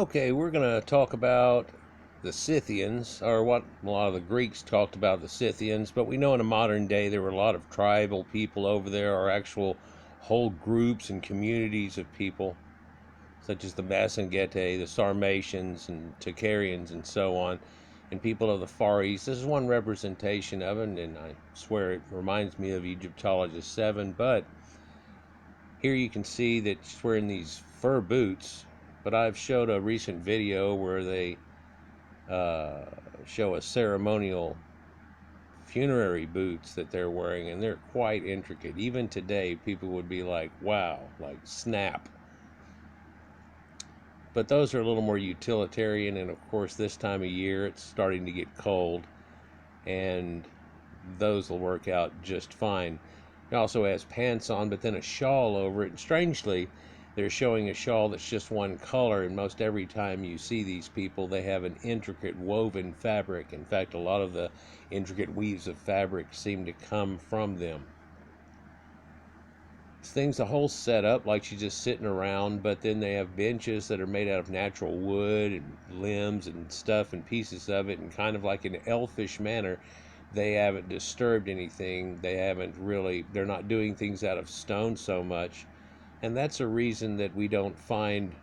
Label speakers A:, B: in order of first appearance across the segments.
A: Okay, we're going to talk about the Scythians, or what a lot of the Greeks talked about the Scythians, but we know in a modern day there were a lot of tribal people over there, or actual whole groups and communities of people, such as the Massagetæ, the Sarmatians, and Tocharians, and so on, and people of the Far East. This is one representation of it, and I swear it reminds me of Egyptologist 7, but here you can see that she's wearing these fur boots, but I've showed a recent video where they show a ceremonial funerary boots that they're wearing, and they're quite intricate. Even today, people would be like, wow, like snap. But those are a little more utilitarian, and of course, this time of year, it's starting to get cold, and those will work out just fine. It also has pants on, but then a shawl over it. And strangely, they're showing a shawl that's just one color, and most every time you see these people, they have an intricate woven fabric. In fact, a lot of the intricate weaves of fabric seem to come from them. This thing's a whole setup, like she's just sitting around, but then they have benches that are made out of natural wood and limbs and stuff and pieces of it, and kind of like in an elfish manner. They haven't disturbed anything. They're not doing things out of stone so much. And that's a reason that we don't find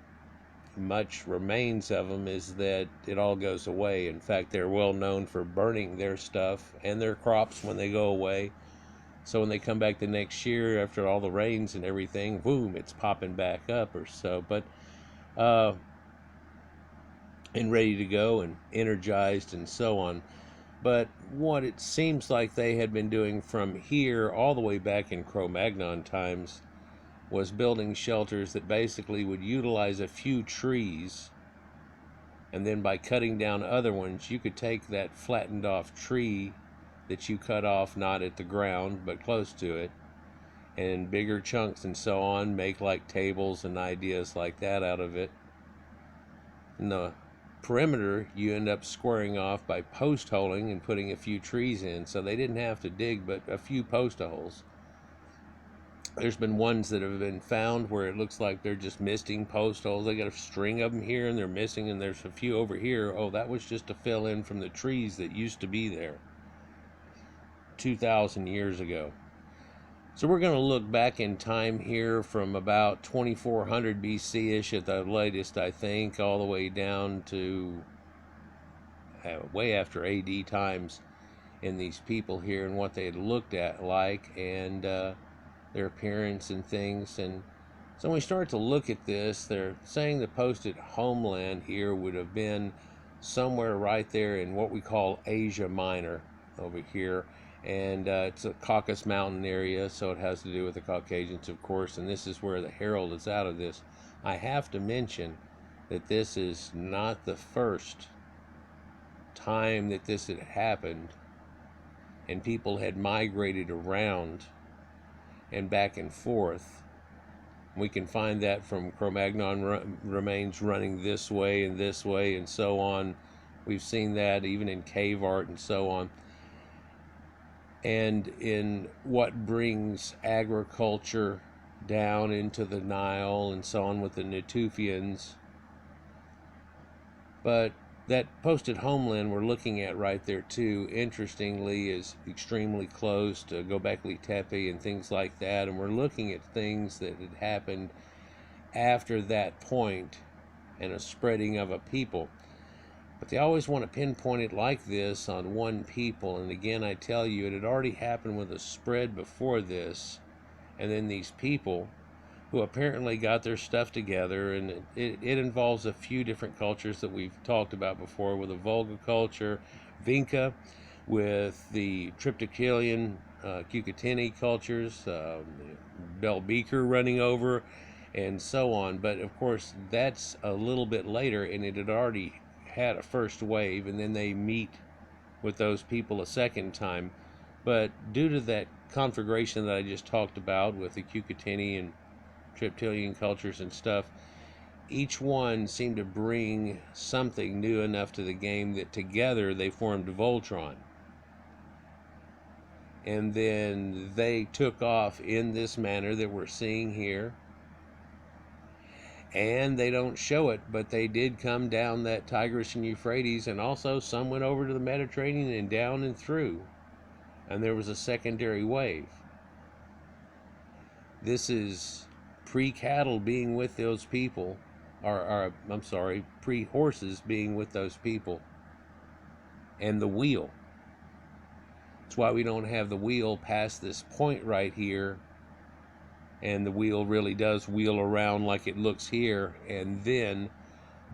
A: much remains of them, is that it all goes away. In fact, they're well known for burning their stuff and their crops when they go away. So when they come back the next year after all the rains and everything, boom, it's popping back up or so. But, and ready to go and energized and so on. But what it seems like they had been doing from here all the way back in Cro-Magnon times was building shelters that basically would utilize a few trees, and then by cutting down other ones, you could take that flattened off tree that you cut off, not at the ground but close to it, and bigger chunks and so on, make like tables and ideas like that out of it. And the perimeter you end up squaring off by post holing and putting a few trees in, so they didn't have to dig but a few post holes. There's been ones that have been found where it looks like they're just missing post holes. They got a string of them here and they're missing, and there's a few over here. Oh, that was just to fill in from the trees that used to be there 2,000 years ago. So we're going to look back in time here from about 2400 BC-ish at the latest, I think, all the way down to way after AD times in these people here and what they had looked at like, and their appearance and things. And so when we start to look at this, they're saying the posted homeland here would have been somewhere right there in what we call Asia Minor over here. And it's a Caucasus Mountain area, so it has to do with the Caucasians, of course, and this is where the Herald is out of this. I have to mention that this is not the first time that this had happened, and people had migrated around and back and forth. We can find that from Cro-Magnon remains running this way and so on. We've seen that even in cave art and so on. And in what brings agriculture down into the Nile and so on with the Natufians. But that posted homeland we're looking at right there too, interestingly, is extremely close to Göbekli Tepe and things like that, and we're looking at things that had happened after that point and a spreading of a people. But they always want to pinpoint it like this on one people, and again I tell you, it had already happened with a spread before this, and then these people who apparently got their stuff together, and it involves a few different cultures that we've talked about before, with the Volga culture, Vinca, with the Triptychilian, Cucuteni cultures, Bell Beaker running over, and so on. But of course, that's a little bit later, and it had already had a first wave, and then they meet with those people a second time. But due to that configuration that I just talked about with the Cucuteni and Triptychilian cultures and stuff, each one seemed to bring something new enough to the game that together they formed Voltron. And then they took off in this manner that we're seeing here. And they don't show it, but they did come down that Tigris and Euphrates, and also some went over to the Mediterranean and down and through. And there was a secondary wave. This is pre-cattle being with those people, or I'm sorry, pre-horses being with those people, and the wheel. That's why we don't have the wheel past this point right here, and the wheel really does wheel around like it looks here, and then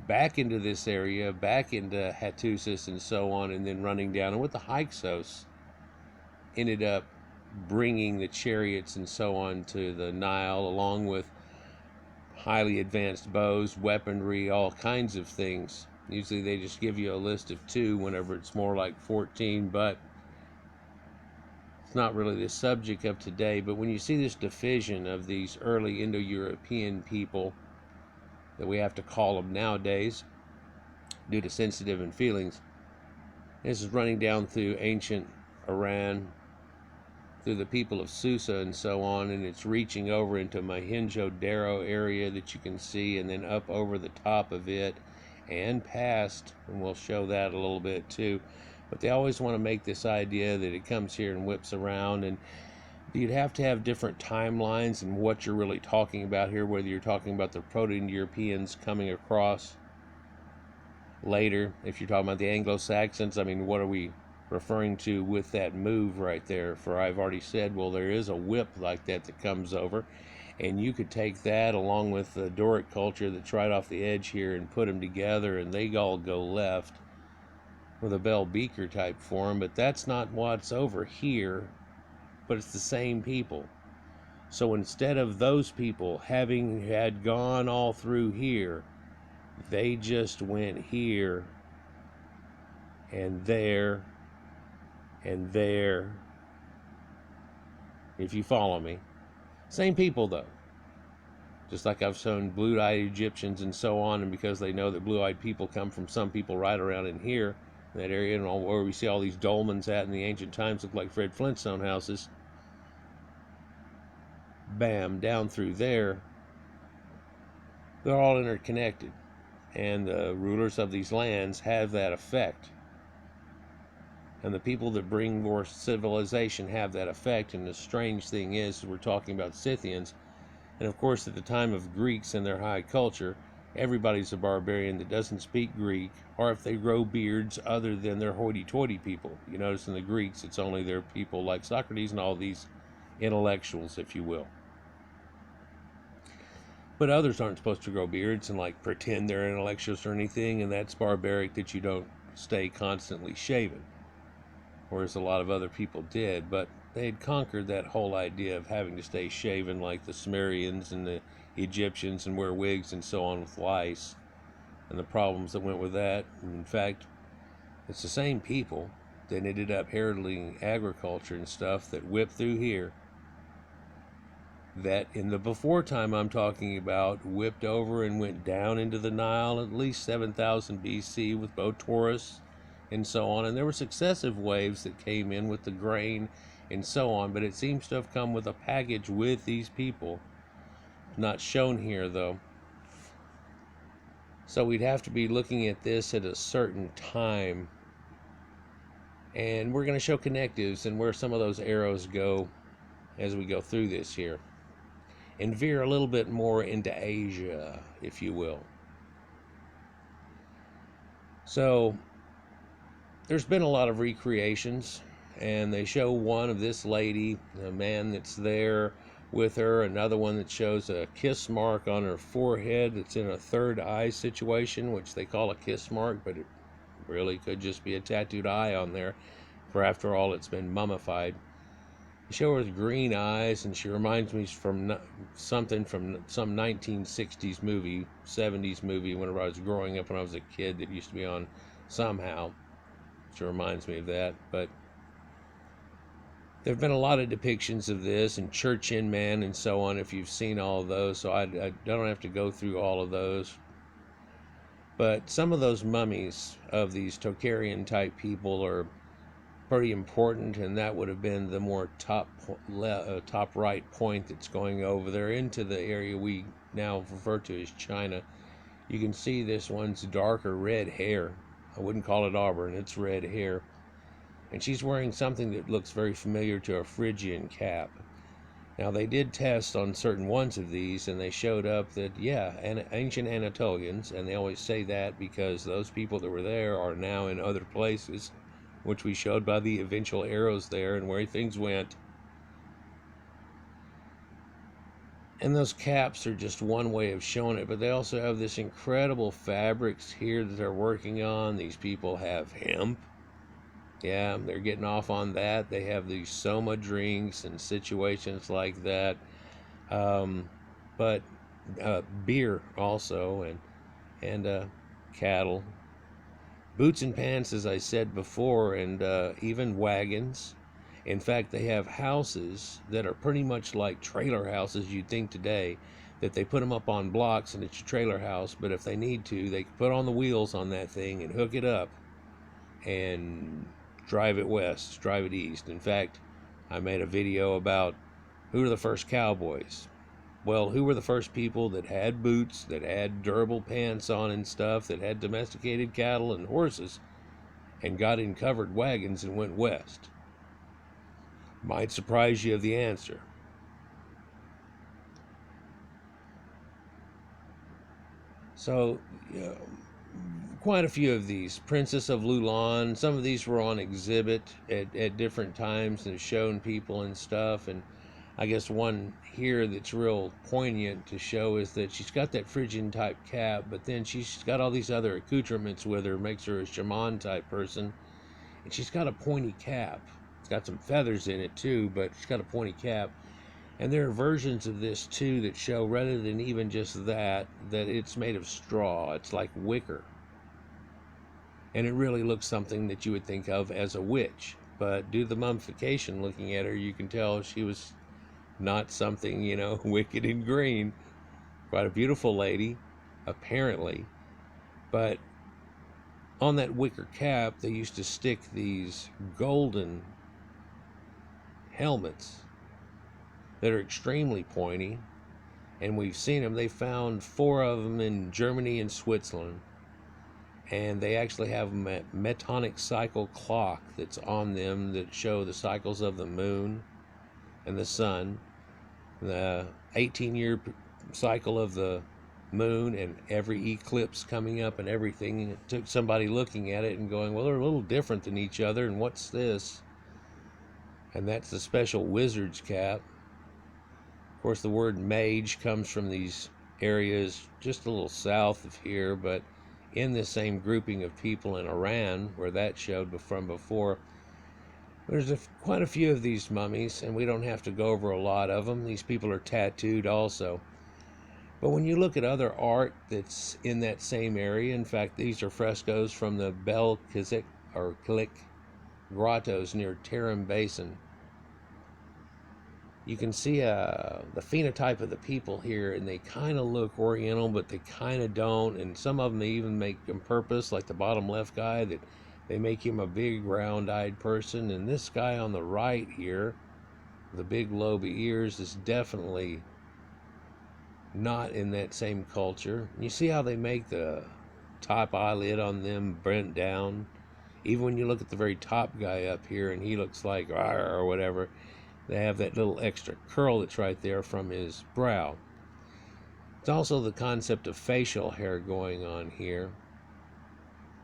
A: back into this area, back into Hattusis and so on, and then running down. And with the Hyksos, ended up bringing the chariots and so on to the Nile, along with highly advanced bows, weaponry, all kinds of things. Usually they just give you a list of 2 whenever it's more like 14, but it's not really the subject of today. But when you see this division of these early Indo-European people, that we have to call them nowadays due to sensitive and feelings, this is running down through ancient Iran, through the people of Susa and so on, and it's reaching over into Mohenjo Daro area that you can see, and then up over the top of it and past, and we'll show that a little bit too. But they always want to make this idea that it comes here and whips around, and you'd have to have different timelines and what you're really talking about here, whether you're talking about the Proto-Europeans coming across later, if you're talking about the Anglo-Saxons. I mean, what are we referring to with that move right there? For I've already said, well, there is a whip like that that comes over, and you could take that along with the Doric culture that's right off the edge here and put them together, and they all go left with a bell beaker type form. But that's not what's over here, but it's the same people. So instead of those people having had gone all through here, they just went here and there and there, if you follow me. Same people though. Just like I've shown blue-eyed Egyptians and so on, and because they know that blue-eyed people come from some people right around in here, in that area, and all where we see all these dolmens at in the ancient times look like Fred Flintstone houses. Bam, down through there, they're all interconnected, and the rulers of these lands have that effect. And the people that bring more civilization have that effect. And the strange thing is, we're talking about Scythians. And of course, at the time of Greeks and their high culture, everybody's a barbarian that doesn't speak Greek, or if they grow beards other than their hoity-toity people. You notice in the Greeks, it's only their people like Socrates and all these intellectuals, if you will. But others aren't supposed to grow beards and like pretend they're intellectuals or anything, and that's barbaric that you don't stay constantly shaven, whereas a lot of other people did. But they had conquered that whole idea of having to stay shaven like the Sarmatians and the Egyptians and wear wigs and so on with lice and the problems that went with that. And in fact, it's the same people that ended up heralding agriculture and stuff that whipped through here, that in the before time I'm talking about whipped over and went down into the Nile at least 7000 BC with Taurus and so on. And there were successive waves that came in with the grain and so on, but it seems to have come with a package with these people, not shown here though. So we'd have to be looking at this at a certain time, and we're going to show connectives and where some of those arrows go as we go through this here, and veer a little bit more into Asia, if you will. So there's been a lot of recreations, and they show one of this lady, a man that's there with her, another one that shows a kiss mark on her forehead that's in a third eye situation, which they call a kiss mark, but it really could just be a tattooed eye on there, for after all, it's been mummified. They show her with green eyes, and she reminds me from something from some 1960s movie, 70s movie, whenever I was growing up when I was a kid, that used to be on somehow. She reminds me of that. But there have been a lot of depictions of this, and Church in Man and so on, if you've seen all of those, so I don't have to go through all of those. But some of those mummies of these Tocharian type people are pretty important, and that would have been the more top right point that's going over there into the area we now refer to as China. You can see this one's darker red hair. I wouldn't call it auburn, it's red hair. And she's wearing something that looks very familiar to a Phrygian cap. Now, they did tests on certain ones of these, and they showed up that, yeah, ancient Anatolians, and they always say that because those people that were there are now in other places, which we showed by the eventual arrows there and where things went. And those caps are just one way of showing it, but they also have this incredible fabrics here that they're working on. These people have hemp. Yeah, they're getting off on that. They have these soma drinks and situations like that. But beer also, and cattle. Boots and pants, as I said before, and even wagons. In fact, they have houses that are pretty much like trailer houses you'd think today, that they put them up on blocks and it's a trailer house, but if they need to, they can put on the wheels on that thing and hook it up and drive it west, drive it east. In fact, I made a video about who are the first cowboys. Well, who were the first people that had boots, that had durable pants on and stuff, that had domesticated cattle and horses, and got in covered wagons and went west? Might surprise you of the answer. So, quite a few of these. Princess of Lulan, some of these were on exhibit at different times and shown people and stuff. And I guess one here that's real poignant to show is that she's got that Phrygian type cap, but then she's got all these other accoutrements with her, makes her a shaman type person. And she's got a pointy cap. It's got some feathers in it too, but she's got a pointy cap. And there are versions of this too that show, rather than even just that it's made of straw. It's like wicker. And it really looks something that you would think of as a witch. But due to the mummification, looking at her, you can tell she was not something, wicked and green. Quite a beautiful lady, apparently. But on that wicker cap, they used to stick these golden helmets that are extremely pointy, and we've seen them. They found 4 of them in Germany and Switzerland, and they actually have a metonic cycle clock that's on them that show the cycles of the moon and the sun, the 18-year cycle of the moon, and every eclipse coming up and everything. It took somebody looking at it and going, well, they're a little different than each other, and what's this? And that's the special wizard's cap. Of course, the word mage comes from these areas just a little south of here, but in this same grouping of people in Iran, where that showed from before, there's quite a few of these mummies, and we don't have to go over a lot of them. These people are tattooed also. But when you look at other art that's in that same area, in fact, these are frescoes from the Bel Kizik or Klik grottos near Tarim Basin. You can see the phenotype of the people here, and they kind of look Oriental, but they kind of don't. And some of them they even make on purpose, like the bottom left guy, that they make him a big round-eyed person. And this guy on the right here, the big lobe ears, is definitely not in that same culture. You see how they make the top eyelid on them bent down? Even when you look at the very top guy up here, and he looks like or whatever, they have that little extra curl that's right there from his brow. It's also the concept of facial hair going on here,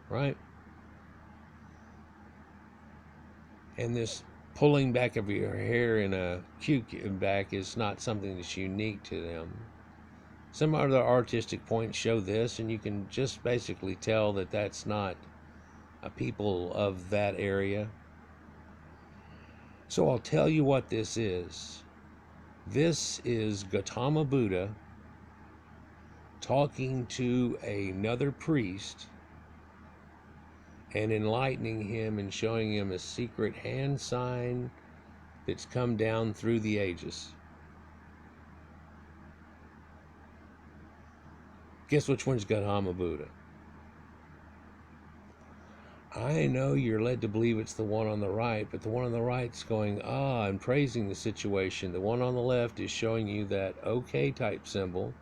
A: right? And this pulling back of your hair in a cue back is not something that's unique to them. Some other artistic points show this, and you can just basically tell that that's not a people of that area. So I'll tell you what this is. This is Gutauma Budda talking to another priest and enlightening him and showing him a secret hand sign that's come down through the ages. Guess which one's Gutauma Budda? I know you're led to believe it's the one on the right, but the one on the right's going, and praising the situation. The one on the left is showing you that okay type symbol,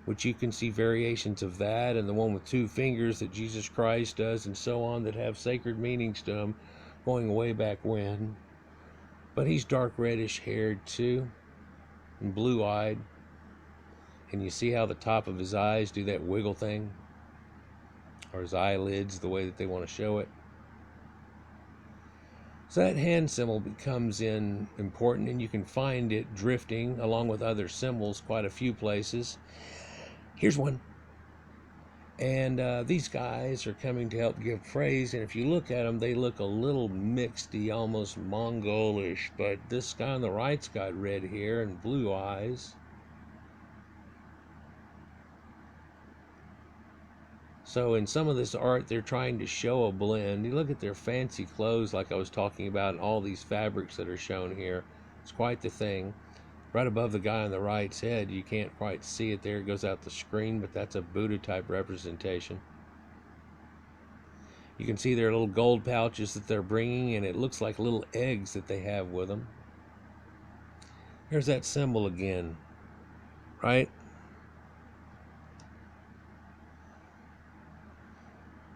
A: which you can see variations of that, and the one with two fingers that Jesus Christ does, and so on, that have sacred meanings to them, going way back when. But he's dark reddish haired too, and blue eyed. And you see how the top of his eyes do that wiggle thing? Or his eyelids, the way that they want to show it. So that hand symbol becomes important, and you can find it drifting along with other symbols quite a few places. Here's one. And these guys are coming to help give praise, and if you look at them, they look a little mixedy, almost Mongolish, but this guy on the right's got red hair and blue eyes. So in some of this art, they're trying to show a blend. You look at their fancy clothes, like I was talking about, and all these fabrics that are shown here. It's quite the thing. Right above the guy on the right's head, you can't quite see it there. It goes out the screen, but that's a Buddha type representation. You can see their little gold pouches that they're bringing, and it looks like little eggs that they have with them. There's that symbol again, right?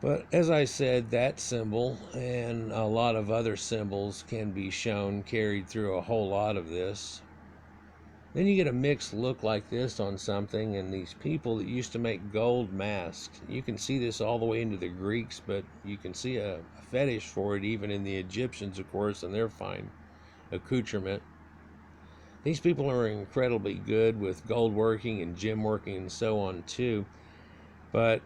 A: But as I said, that symbol and a lot of other symbols can be shown carried through a whole lot of this. Then you get a mixed look like this on something, and these people that used to make gold masks. You can see this all the way into the Greeks, but you can see a fetish for it even in the Egyptians, of course, and their fine accoutrement. These people are incredibly good with gold working and gem working and so on too. But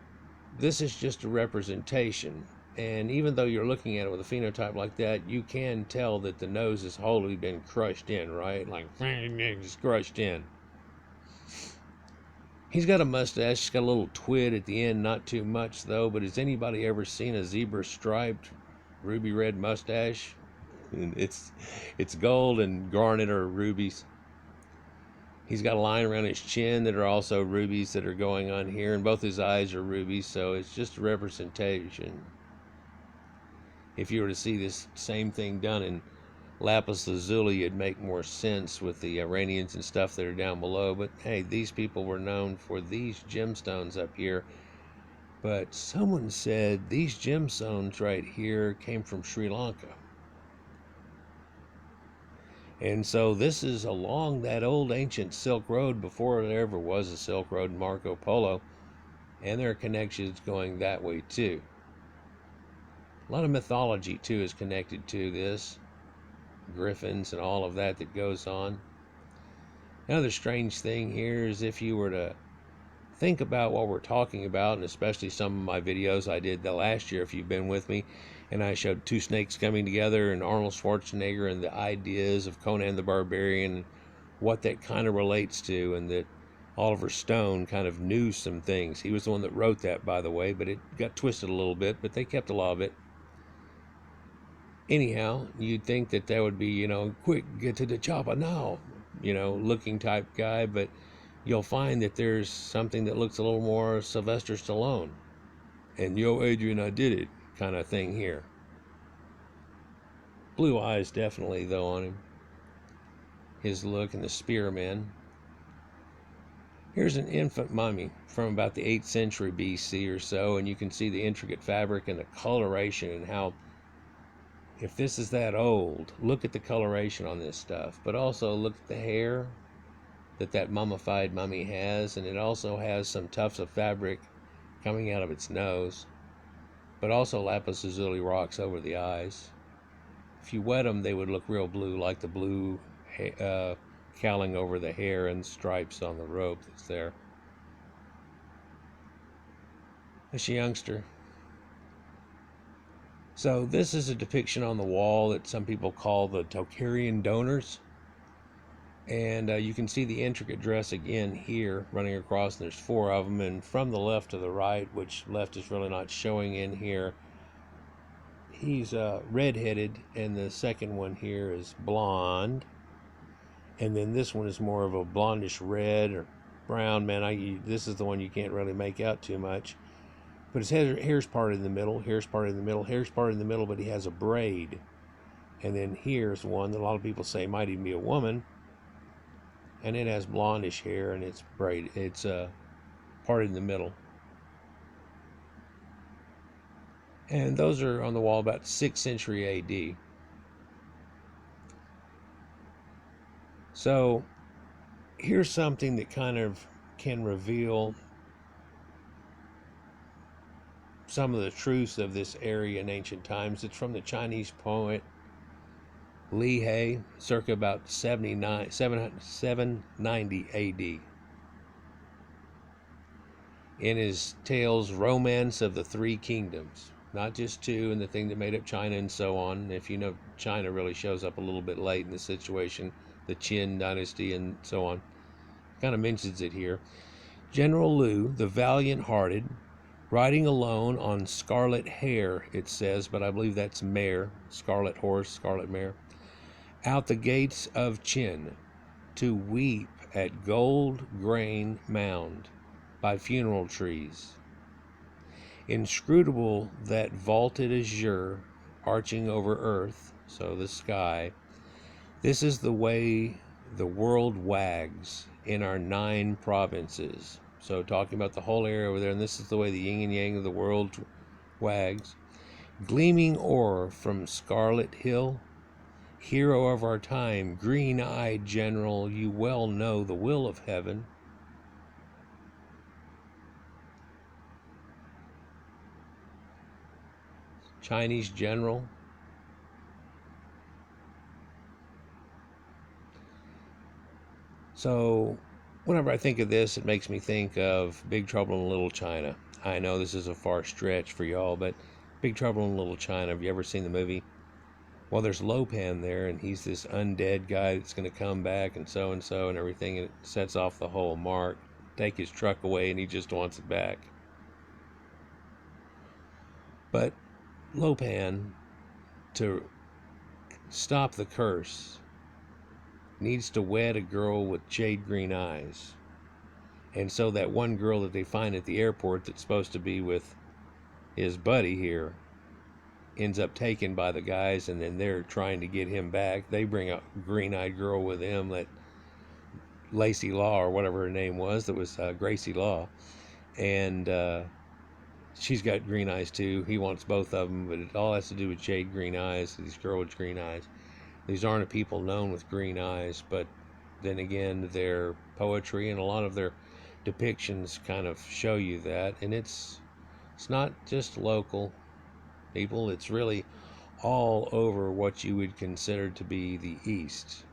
A: this is just a representation, and even though you're looking at it with a phenotype like that, you can tell that the nose has wholly been crushed in, right? Like, just crushed in. He's got a mustache. He's got a little twid at the end, not too much though, but has anybody ever seen a zebra striped ruby red mustache? And it's gold and garnet or rubies. He's got a line around his chin that are also rubies that are going on here, and both his eyes are rubies, so it's just a representation. If you were to see this same thing done in lapis lazuli, it'd make more sense with the Iranians and stuff that are down below. But hey, these people were known for these gemstones up here. But someone said these gemstones right here came from Sri Lanka. And so this is along that old ancient Silk Road before there ever was a Silk Road in Marco Polo. And there are connections going that way too. A lot of mythology too is connected to this. Griffins and all of that goes on. Another strange thing here is if you were to think about what we're talking about, and especially some of my videos I did the last year, if you've been with me, and I showed two snakes coming together and Arnold Schwarzenegger and the ideas of Conan the Barbarian, what that kind of relates to, and that Oliver Stone kind of knew some things. He was the one that wrote that, by the way, but it got twisted a little bit, but they kept a lot of it. Anyhow, you'd think that would be, quick, get to the chopper now, looking type guy, but you'll find that there's something that looks a little more Sylvester Stallone. And yo, Adrian, I did it kind of thing here. Blue eyes definitely, though, on him. His look and the spearmen. Here's an infant mummy from about the 8th century BC or so, and you can see the intricate fabric and the coloration and how, if this is that old, look at the coloration on this stuff. But also look at the hair that mummified mummy has, and it also has some tufts of fabric coming out of its nose, but also lapis lazuli rocks over the eyes. If you wet them, they would look real blue, like the blue cowling over the hair and stripes on the robe that's there. This youngster. So this is a depiction on the wall that some people call the Tocharian donors. And you can see the intricate dress again here running across, and there's 4 of them, and from the left to the right, which left is really not showing in here, he's red-headed, and the second one here is blonde, and then this one is more of a blondish red or brown. Man, this is the one you can't really make out too much, But his hair's parted in the middle, hair's parted in the middle, hair's parted in the middle, but he has a braid. And then here's one that a lot of people say might even be a woman, and it has blondish hair and it's braided. It's parted in the middle. And those are on the wall about 6th century AD. So here's something that kind of can reveal some of the truths of this area in ancient times. It's from the Chinese poet Li He, circa about 790 AD. In his tales, Romance of the Three Kingdoms, not just two, and the thing that made up China and so on. If you know, China really shows up a little bit late in the situation, the Qin Dynasty and so on. Kind of mentions it here. General Lu, the valiant-hearted, riding alone on scarlet hare, it says, but I believe that's mare, scarlet horse, scarlet mare, out the gates of Qin to weep at gold grain mound by funeral trees. Inscrutable that vaulted azure arching over earth, so the sky, this is the way the world wags in our 9 provinces. So talking about the whole area over there, and this is the way the yin and yang of the world wags. Gleaming ore from Scarlet Hill, hero of our time, green-eyed general, you well know the will of heaven. Chinese general. So whenever I think of this, it makes me think of Big Trouble in Little China. I know this is a far stretch for y'all, but Big Trouble in Little China, have you ever seen the movie? Well, there's Lopan there, and he's this undead guy that's going to come back and so and everything, and it sets off the whole mark. Take his truck away, and he just wants it back. But Lopan, to stop the curse, needs to wed a girl with jade green eyes. And so that one girl that they find at the airport that's supposed to be with his buddy here ends up taken by the guys, and then they're trying to get him back. They bring a green-eyed girl with them, that Lacey Law or whatever her name was, that was Gracie Law, and she's got green eyes too. He wants both of them, but it all has to do with jade green eyes. These girls with green eyes. These aren't people known with green eyes, but then again, their poetry and a lot of their depictions kind of show you that. And it's not just local people, it's really all over what you would consider to be the East.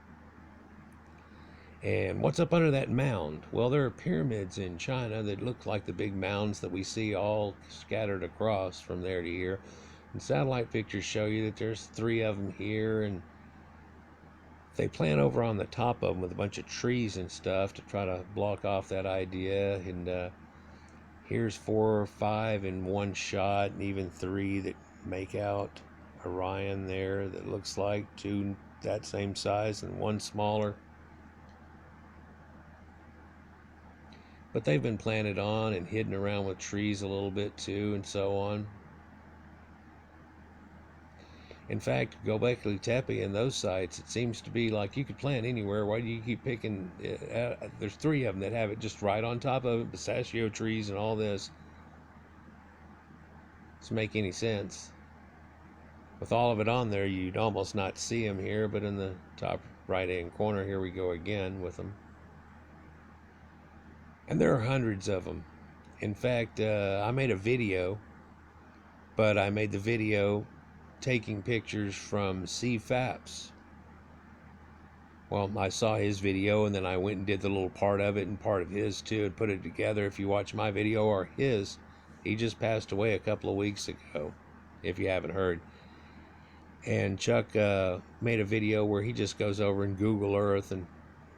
A: And what's up under that mound? Well, there are pyramids in China that look like the big mounds that we see all scattered across from there to here. And satellite pictures show you that there's 3 of them here, and they plant over on the top of them with a bunch of trees and stuff to try to block off that idea. And here's 4 or 5 in one shot, and even 3 that make out Orion there that looks like 2 that same size and 1 smaller. But they've been planted on and hidden around with trees a little bit too, and so on. In fact, Göbekli Tepe and those sites, it seems to be like you could plant anywhere. Why do you keep picking? There's 3 of them that have it just right on top of it, pistachio trees and all this. Doesn't make any sense. With all of it on there, you'd almost not see them here, but in the top right-hand corner, here we go again with them. And there are hundreds of them. In fact, I made a video, but I made the video taking pictures from C. Phapps. Well, I saw his video, and then I went and did the little part of it and part of his too, and put it together. If you watch my video or his, he just passed away a couple of weeks ago, if you haven't heard. And Chuck made a video where he just goes over and Google Earth, and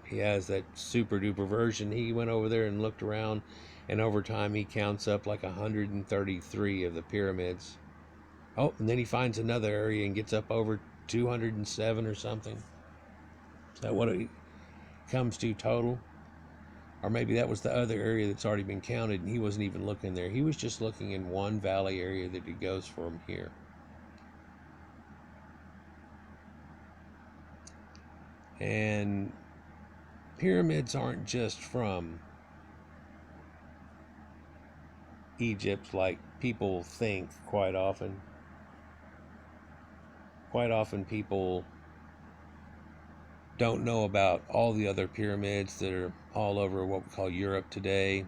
A: he has that super duper version. He went over there and looked around, and over time he counts up like 133 of the pyramids. Oh, and then he finds another area and gets up over 207 or something. Is that what it comes to total? Or maybe that was the other area that's already been counted and he wasn't even looking there. He was just looking in one valley area that he goes from here. And pyramids aren't just from Egypt like people think quite often. Quite often people don't know about all the other pyramids that are all over what we call Europe today.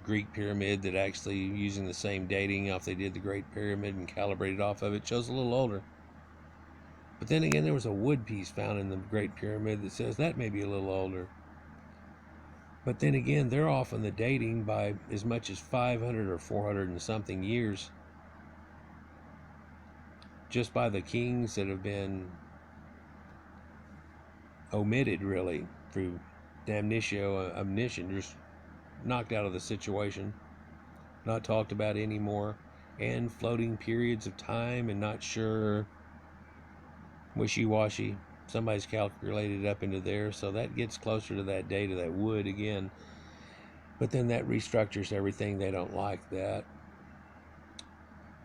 A: Greek pyramid that actually, using the same dating off they did the Great Pyramid and calibrated off of it, shows a little older. But then again, there was a wood piece found in the Great Pyramid that says that may be a little older. But then again, they're off on the dating by as much as 500 or 400 and something years, just by the kings that have been omitted, really, through damnatio omniscient, just knocked out of the situation, not talked about anymore, and floating periods of time and not sure, wishy-washy. Somebody's calculated up into there, so that gets closer to that date of that wood again. But then that restructures everything. They don't like that.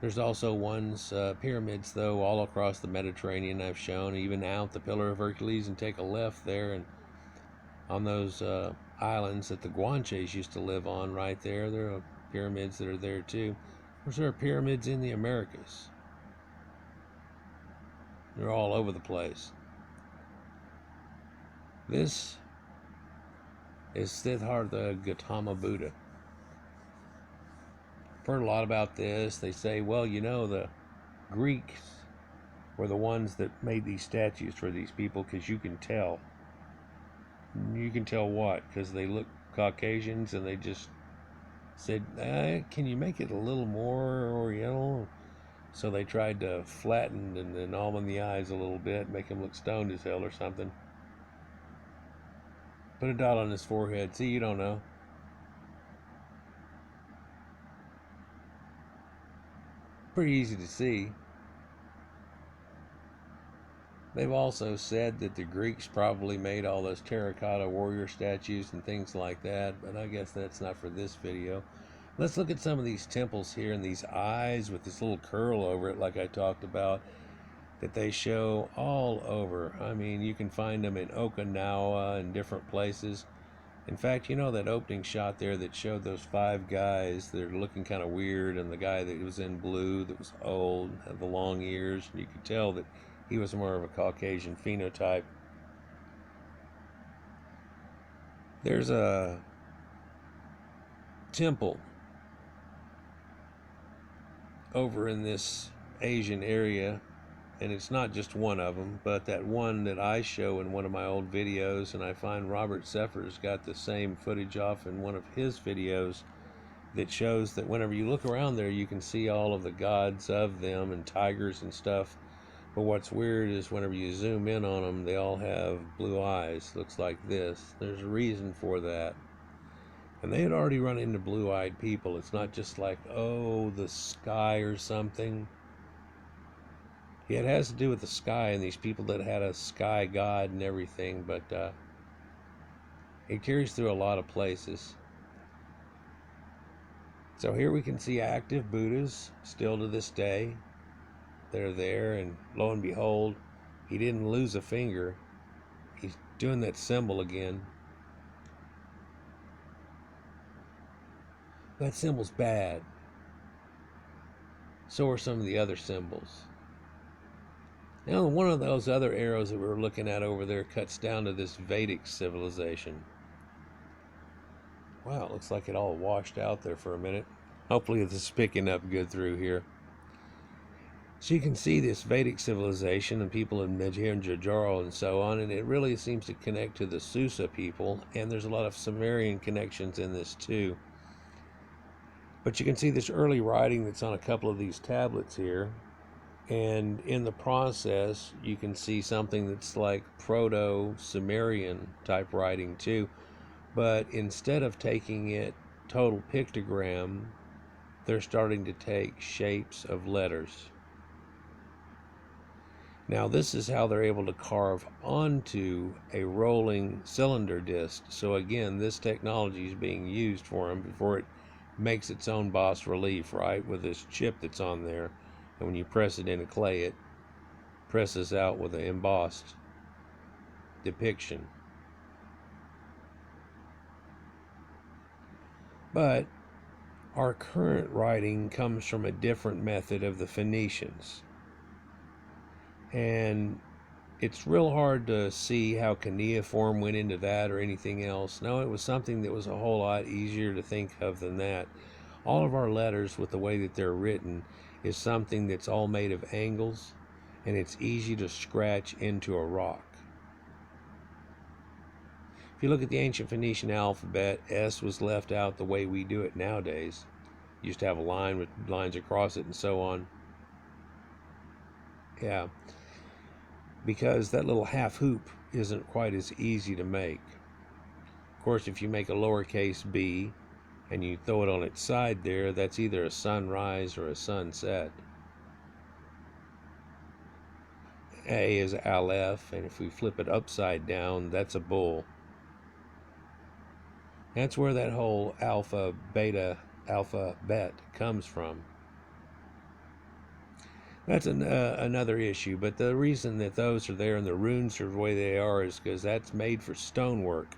A: There's also ones, pyramids though, all across the Mediterranean I've shown, even out the Pillar of Hercules and take a left there, and on those islands that the Guanches used to live on right there, there are pyramids that are there too. Of course, there are pyramids in the Americas. They're all over the place. This is Siddhartha Gautama Buddha. I've heard a lot about this. They say, well, you know, the Greeks were the ones that made these statues for these people because you can tell. You can tell what? Because they look Caucasians and they just said, can you make it a little more Oriental? So they tried to flatten and then almond the eyes a little bit, make him look stoned as hell or something. Put a dot on his forehead. See, you don't know. Pretty easy to see. They've also said that the Greeks probably made all those terracotta warrior statues and things like that, but I guess that's not for this video. Let's look at some of these temples here and these eyes with this little curl over it like I talked about that they show all over. I mean, you can find them in Okinawa and different places. In fact, you know that opening shot there that showed those 5 guys that are looking kind of weird, and the guy that was in blue that was old, had the long ears, and you could tell that he was more of a Caucasian phenotype. There's a temple over in this Asian area, and it's not just one of them, but that one that I show in one of my old videos, and I find Robert Seffer's got the same footage off in one of his videos that shows that whenever you look around there, you can see all of the gods of them and tigers and stuff. But what's weird is whenever you zoom in on them, they all have blue eyes. Looks like this. There's a reason for that. And they had already run into blue-eyed people. It's not just like, oh, the sky or something. Yeah, it has to do with the sky and these people that had a sky god and everything, but it carries through a lot of places. So here we can see active Buddhas still to this day. They're there, and lo and behold, he didn't lose a finger. He's doing that symbol again. That symbol's bad. So are some of the other symbols. Now, one of those other arrows that we were looking at over there cuts down to this Vedic civilization. Wow, it looks like it all washed out there for a minute. Hopefully this is picking up good through here. So you can see this Vedic civilization and people in Mohenjo Daro and so on, and it really seems to connect to the Susa people, and there's a lot of Sumerian connections in this too. But you can see this early writing that's on a couple of these tablets here. And in the process, you can see something that's like Proto-Sumerian type writing too. But instead of taking it total pictogram, they're starting to take shapes of letters. Now this is how they're able to carve onto a rolling cylinder disc. So again, this technology is being used for them before it makes its own bas relief, right, with this chip that's on there. And when you press it into clay, it presses out with an embossed depiction. But our current writing comes from a different method of the Phoenicians. And it's real hard to see how cuneiform went into that or anything else. No, it was something that was a whole lot easier to think of than that. All of our letters, with the way that they're written, is something that's all made of angles, and it's easy to scratch into a rock. If you look at the ancient Phoenician alphabet, S was left out the way we do it nowadays. You used to have a line with lines across it and so on. Yeah, because that little half hoop isn't quite as easy to make. Of course, if you make a lowercase b and you throw it on its side there, that's either a sunrise or a sunset. A is Aleph, and if we flip it upside down, that's a bull. That's where that whole alpha, beta, alphabet comes from. That's another issue, but the reason that those are there and the runes are the way they are is because that's made for stonework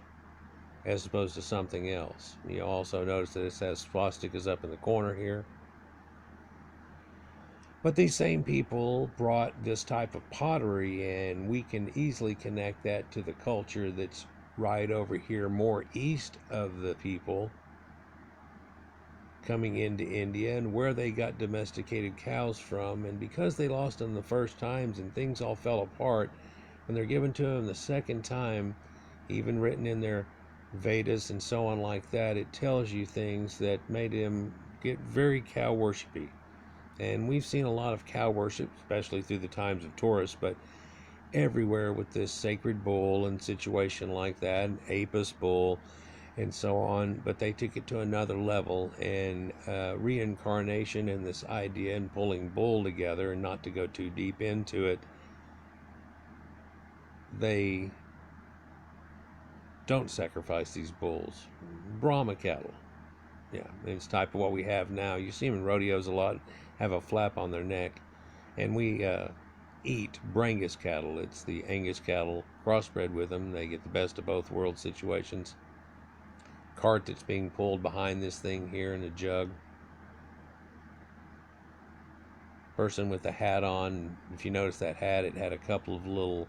A: as opposed to something else. You also notice that it says swastikas up in the corner here. But these same people brought this type of pottery, and we can easily connect that to the culture that's right over here more east of the people coming into India, and where they got domesticated cows from. And because they lost them the first times and things all fell apart, when they're given to them the second time, even written in their Vedas and so on like that, it tells you things that made them get very cow worshipy. And we've seen a lot of cow worship, especially through the times of Taurus, but everywhere with this sacred bull and situation like that, and Apis bull and so on. But they took it to another level, and reincarnation and this idea and pulling bull together, and not to go too deep into it, they don't sacrifice these bulls. Brahma cattle, yeah, it's type of what we have now. You see them in rodeos a lot, have a flap on their neck. And we eat Brangus cattle. It's the Angus cattle crossbred with them. They get the best of both world situations. Cart that's being pulled behind this thing here in a jug. Person with the hat on. If you notice that hat, it had a couple of little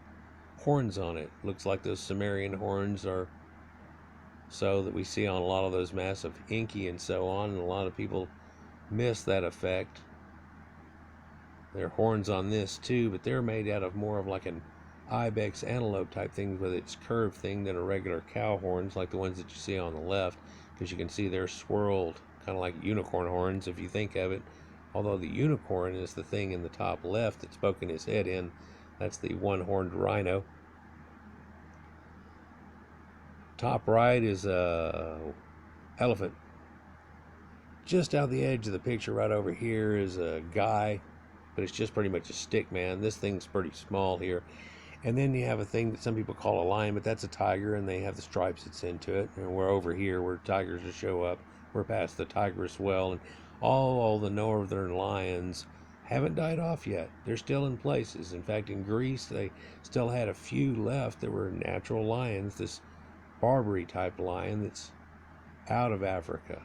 A: horns on it. Looks like those Sumerian horns are so that we see on a lot of those massive Inky and so on. And a lot of people miss that effect. There are horns on this too, but they're made out of more of like an ibex antelope type thing with its curved thing than a regular cow horns like the ones that you see on the left, because you can see they're swirled, kind of like unicorn horns if you think of it. Although the unicorn is the thing in the top left that's poking his head in. That's the one-horned rhino. Top right is a elephant. Just out the edge of the picture right over here is a guy, but it's just pretty much a stick man. This thing's pretty small here. And then you have a thing that some people call a lion, but that's a tiger, and they have the stripes that's into it. And we're over here where tigers will show up. We're past the tigress well, and all the northern lions haven't died off yet. They're still in places. In fact, in Greece, they still had a few left that were natural lions, this Barbary type lion that's out of Africa.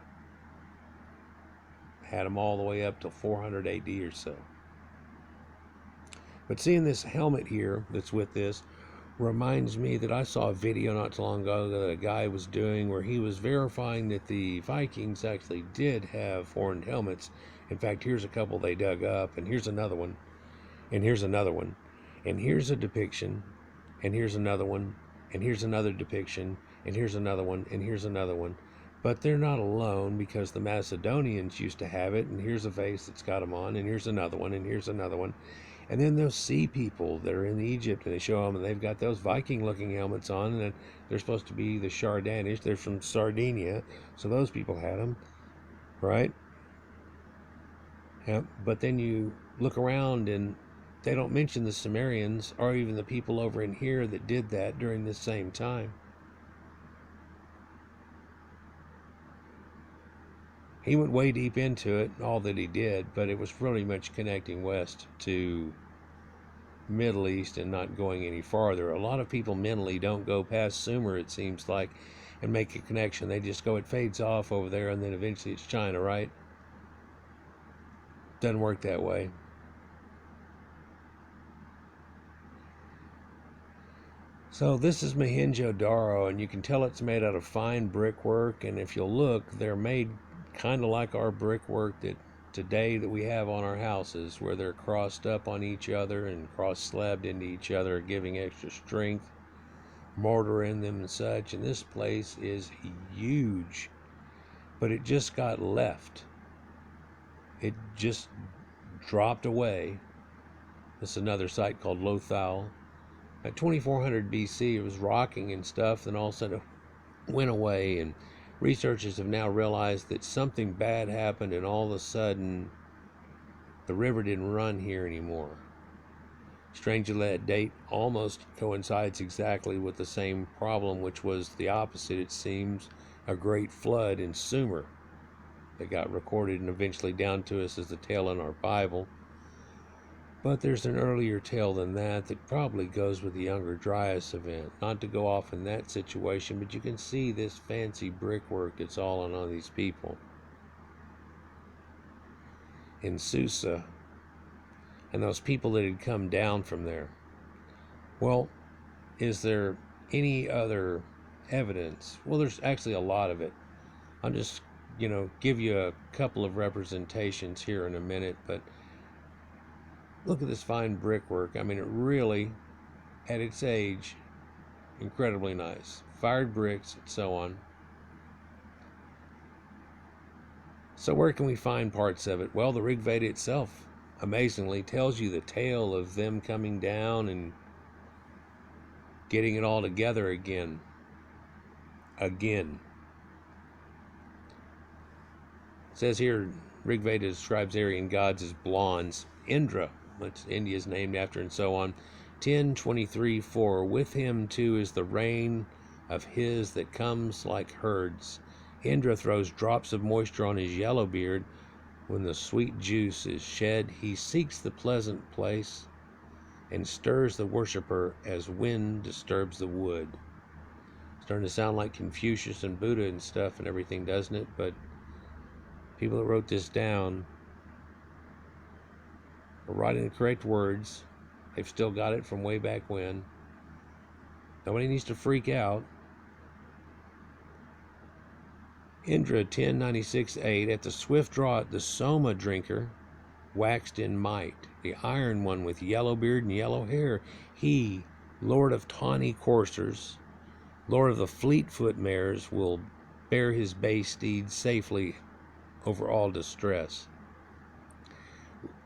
A: Had them all the way up to 400 AD or so. But seeing this helmet here that's with this reminds me that I saw a video not too long ago that a guy was doing where he was verifying that the Vikings actually did have horned helmets. In fact, here's a couple they dug up, and here's another one, and here's another one, and here's a depiction, and here's another one, and here's another depiction, and here's another one, and here's another one. But they're not alone, because the Macedonians used to have it, and here's a face that's got them on, and here's another one, and here's another one. And then those sea people that are in Egypt, and they show them, and they've got those Viking-looking helmets on, and they're supposed to be the Chardanish. They're from Sardinia, so those people had them, right? Yeah, but then you look around, and they don't mention the Sumerians or even the people over in here that did that during this same time. He went way deep into it, all that he did, but it was really much connecting west to Middle East and not going any farther. A lot of people mentally don't go past Sumer, it seems like, and make a connection. They just go, it fades off over there, and then eventually it's China, right? Doesn't work that way. So this is Mohenjo Daro, and you can tell it's made out of fine brickwork, and if you'll look, they're made kind of like our brickwork that today that we have on our houses, where they're crossed up on each other and cross-slabbed into each other, giving extra strength, mortar in them and such. And this place is huge, but it just got left. It just dropped away. This is another site called Lothal. At 2400 BC, it was rocking and stuff, then all of a sudden it went away, and researchers have now realized that something bad happened, and all of a sudden the river didn't run here anymore. Strangely, that date almost coincides exactly with the same problem, which was the opposite, it seems, a great flood in Sumer that got recorded and eventually down to us as the tale in our Bible. But there's an earlier tale than that that probably goes with the Younger Dryas event. Not to go off in that situation, but you can see this fancy brickwork that's all on these people. In Susa, and those people that had come down from there. Well, is there any other evidence? Well, there's actually a lot of it. I'll just, give you a couple of representations here in a minute, but look at this fine brickwork. I mean, it really, at its age, incredibly nice. Fired bricks and so on. So where can we find parts of it? Well, the Rig Veda itself, amazingly, tells you the tale of them coming down and getting it all together again. It says here, Rig Veda describes Aryan gods as blondes. Indra, which India is named after, and so on. 10:23:4. With him too is the rain of his that comes like herds. Indra throws drops of moisture on his yellow beard. When the sweet juice is shed, he seeks the pleasant place and stirs the worshipper as wind disturbs the wood. It's starting to sound like Confucius and Buddha and stuff and everything, doesn't it? But people that wrote this down are writing the correct words. They've still got it from way back when. Nobody needs to freak out. Indra 10:96:8. At the swift draught, the Soma drinker waxed in might. The iron one with yellow beard and yellow hair. He, lord of tawny coursers, lord of the fleet-foot mares, will bear his bay steed safely over all distress.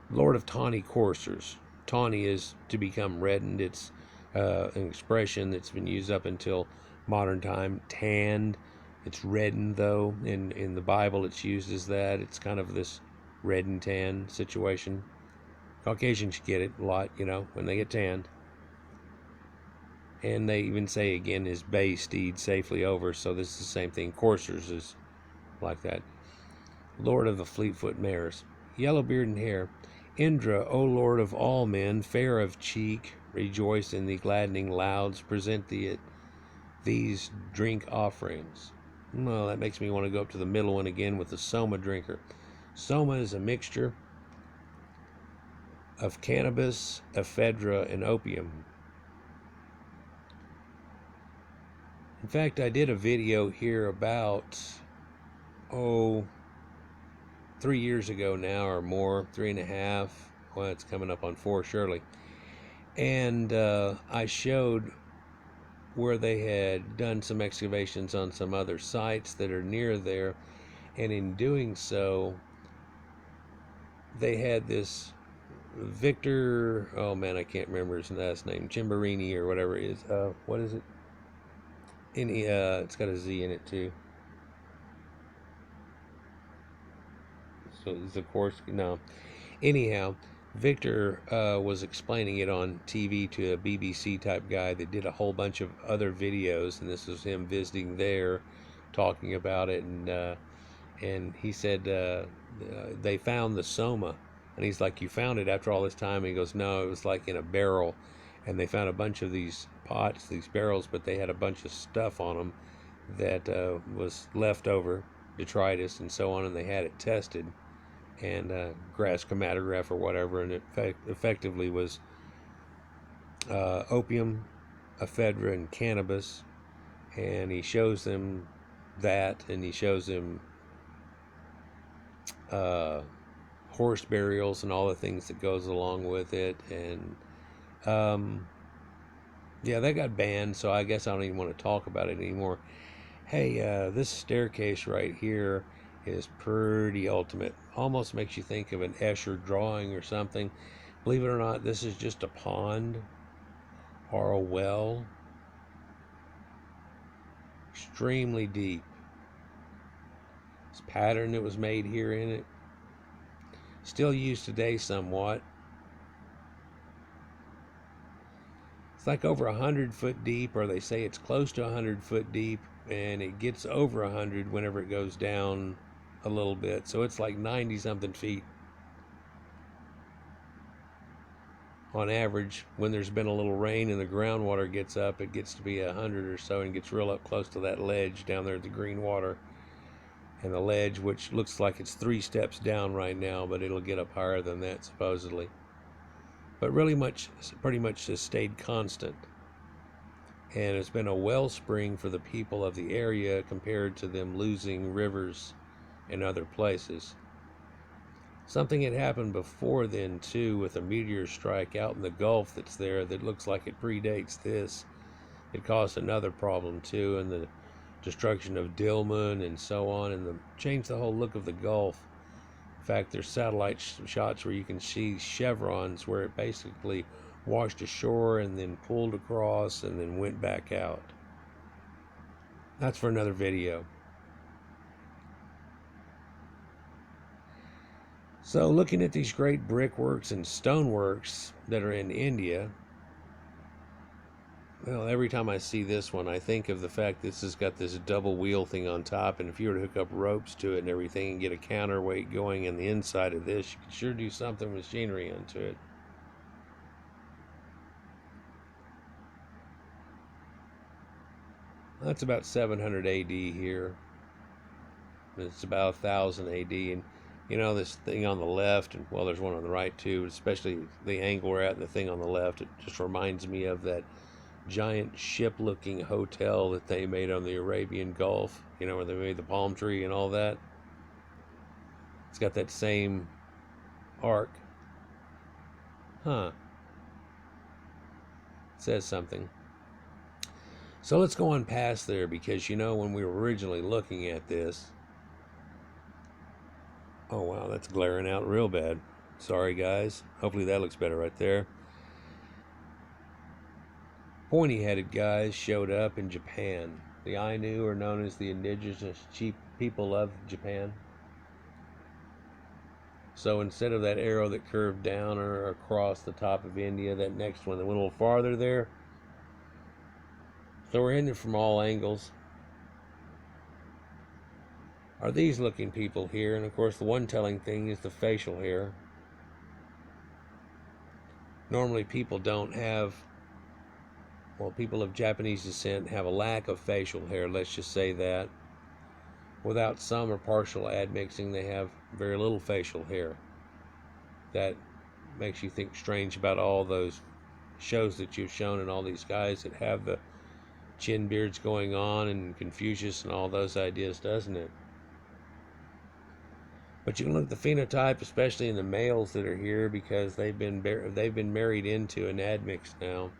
A: Lord of tawny coursers. Tawny is to become reddened. It's an expression that's been used up until modern time. Tanned. It's reddened, though. In the Bible, it's used as that. It's kind of this red and tan situation. Caucasians get it a lot, when they get tanned. And they even say, again, his bay steed safely over. So this is the same thing. Coursers is like that. Lord of the fleet-foot mares. Yellow beard and hair. Indra, O Lord of all men, fair of cheek, rejoice in the gladdening louds, present thee these drink offerings. Well, that makes me want to go up to the middle one again with the Soma drinker. Soma is a mixture of cannabis, ephedra, and opium. In fact, I did a video here about, 3 years ago now or more, 3.5. Well, it's coming up on 4 surely. And I showed where they had done some excavations on some other sites that are near there. And in doing so, they had this Victor, I can't remember his last name, Chimbarini or whatever it is. What is it? It's got a Z in it too. So it's of course, no. Anyhow, Victor was explaining it on TV to a BBC type guy that did a whole bunch of other videos, and this was him visiting there, talking about it, and he said they found the soma, and he's like, "You found it after all this time?" And he goes, "No, it was like in a barrel, and they found a bunch of these pots, these barrels, but they had a bunch of stuff on them that was leftover detritus and so on, and they had it tested." And grass chromatograph or whatever, and it effectively was opium, ephedra, and cannabis. And he shows them that, and he shows them horse burials and all the things that goes along with it. And yeah, that got banned, so I guess I don't even want to talk about it anymore. Hey, this staircase right here is pretty ultimate. Almost makes you think of an Escher drawing or something. Believe it or not, this is just a pond or a well. Extremely deep. This pattern that was made here in it, still used today somewhat. It's like over 100 foot deep, or they say it's close to 100 foot deep, and it gets over 100 whenever it goes down a little bit. So it's like 90 something feet on average. When there's been a little rain and the groundwater gets up, it gets to be 100 or so, and gets real up close to that ledge down there at the green water. And the ledge, which looks like it's 3 steps down right now, but it'll get up higher than that supposedly. But really pretty much has stayed constant. And it's been a wellspring for the people of the area compared to them losing rivers in other places. Something had happened before then too, with a meteor strike out in the Gulf that's there that looks like it predates this. It caused another problem too, and the destruction of Dilmun and so on, and changed the whole look of the Gulf. In fact, there's satellite shots where you can see chevrons where it basically washed ashore and then pulled across and then went back out. That's for another video. So looking at these great brickworks and stoneworks that are in India, well, every time I see this one, I think of the fact this has got this double wheel thing on top, and if you were to hook up ropes to it and everything and get a counterweight going in the inside of this, you could sure do something with machinery into it. That's about 700 AD here. It's about 1000 AD, and you know, this thing on the left, and well, there's one on the right too, especially the angle we're at and the thing on the left, it just reminds me of that giant ship-looking hotel that they made on the Arabian Gulf, you know, where they made the palm tree and all that. It's got that same arc. Huh. It says something. So let's go on past there, because you know, when we were originally looking at this, oh wow, that's glaring out real bad. Sorry guys. Hopefully that looks better right there. Pointy-headed guys showed up in Japan. The Ainu are known as the Indigenous people of Japan. So instead of that arrow that curved down or across the top of India, that next one that went a little farther there. So we're hitting it from all angles. Are these looking people here? And of course the one telling thing is the facial hair. Normally people don't have, well, people of Japanese descent have a lack of facial hair, let's just say that. Without some or partial admixing, they have very little facial hair. That makes you think strange about all those shows that you've shown, and all these guys that have the chin beards going on, and Confucius and all those ideas, doesn't it? But you can look at the phenotype, especially in the males that are here, because they've been married into and admixed now,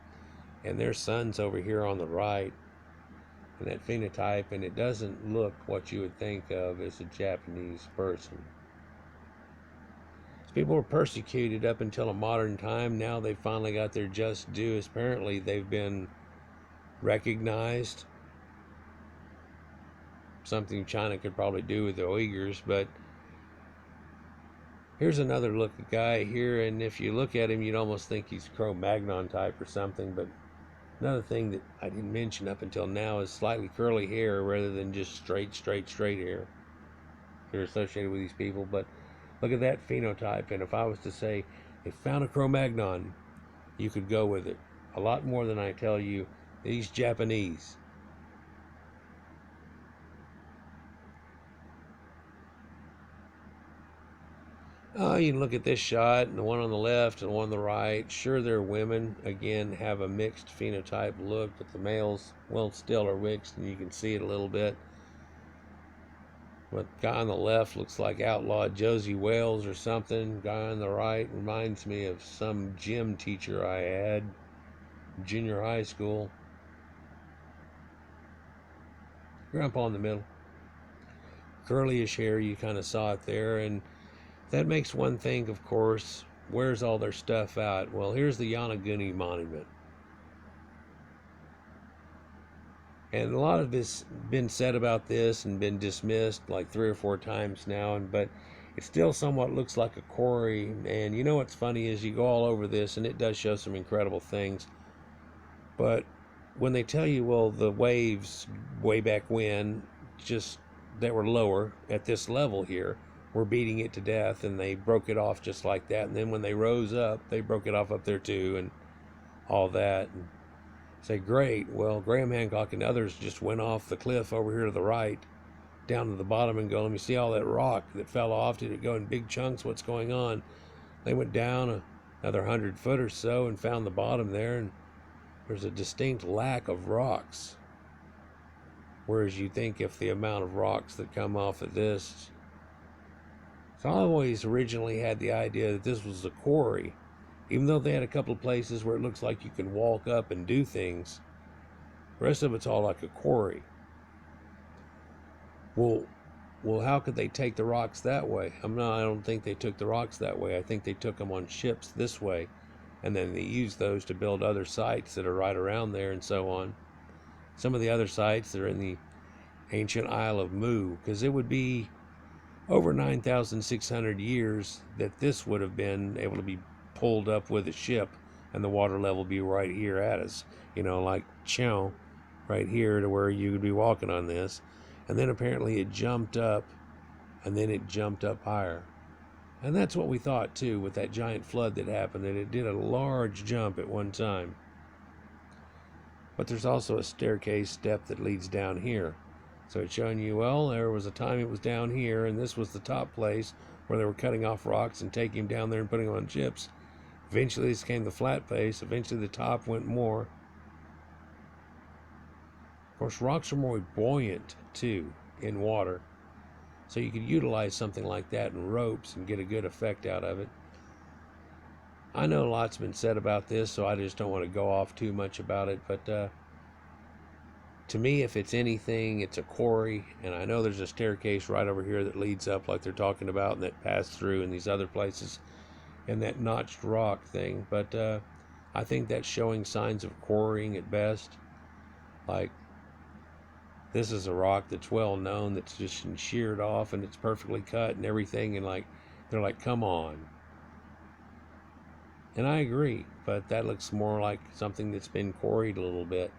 A: and their son's over here on the right, and that phenotype, and it doesn't look what you would think of as a Japanese person. People were persecuted up until a modern time. Now they finally got their just due. Apparently they've been recognized. Something China could probably do with the Uyghurs, but Here's another look at guy here, and if you look at him, you'd almost think he's Cro-Magnon type or something. But another thing that I didn't mention up until now is slightly curly hair rather than just straight hair. They're associated with these people, but look at that phenotype. And if I was to say they found a Cro-Magnon, you could go with it a lot more than I tell you these Japanese. Oh, you can look at this shot and the one on the left and the one on the right. Sure, they're women. Again, have a mixed phenotype look, but the males, well, still are mixed, and you can see it a little bit. But guy on the left looks like outlaw Josie Wales or something. Guy on the right reminds me of some gym teacher I had, junior high school. Grandpa in the middle. Curlyish hair, you kind of saw it there, and that makes one think, of course, where's all their stuff at? Well, here's the Yanaguni Monument. And a lot of this been said about this and been dismissed like 3 or 4 times now, but it still somewhat looks like a quarry. And you know what's funny is you go all over this, and it does show some incredible things. But when they tell you, well, the waves way back when, just that were lower at this level here, were beating it to death, and they broke it off just like that. And then when they rose up, they broke it off up there too, and all that. And say, great, well, Graham Hancock and others just went off the cliff over here to the right, down to the bottom, and go, let me see all that rock that fell off. Did it go in big chunks? What's going on? They went down another 100 foot or so and found the bottom there, and there's a distinct lack of rocks. Whereas you think if the amount of rocks that come off of this. So I always originally had the idea that this was a quarry. Even though they had a couple of places where it looks like you can walk up and do things, the rest of it's all like a quarry. Well, how could they take the rocks that way? I don't think they took the rocks that way. I think they took them on ships this way, and then they used those to build other sites that are right around there and so on. Some of the other sites that are in the ancient Isle of Mu, because it would be over 9,600 years that this would have been able to be pulled up with a ship, and the water level be right here at us, like chow, right here to where you would be walking on this. And then apparently it jumped up, and then it jumped up higher. And that's what we thought too with that giant flood that happened, that it did a large jump at one time. But there's also a staircase step that leads down here. So it's showing you, well, there was a time it was down here, and this was the top place where they were cutting off rocks and taking them down there and putting them on ships. Eventually this came the flat place. Eventually the top went more. Of course, rocks are more buoyant too in water. So you could utilize something like that in ropes and get a good effect out of it. I know lots been said about this, so I just don't want to go off too much about it, but to me, if it's anything, it's a quarry. And I know there's a staircase right over here that leads up like they're talking about, and that passed through in these other places, and that notched rock thing. But I think that's showing signs of quarrying at best. Like, this is a rock that's well known, that's just sheared off, and it's perfectly cut and everything, and they're like, come on. And I agree, but that looks more like something that's been quarried a little bit.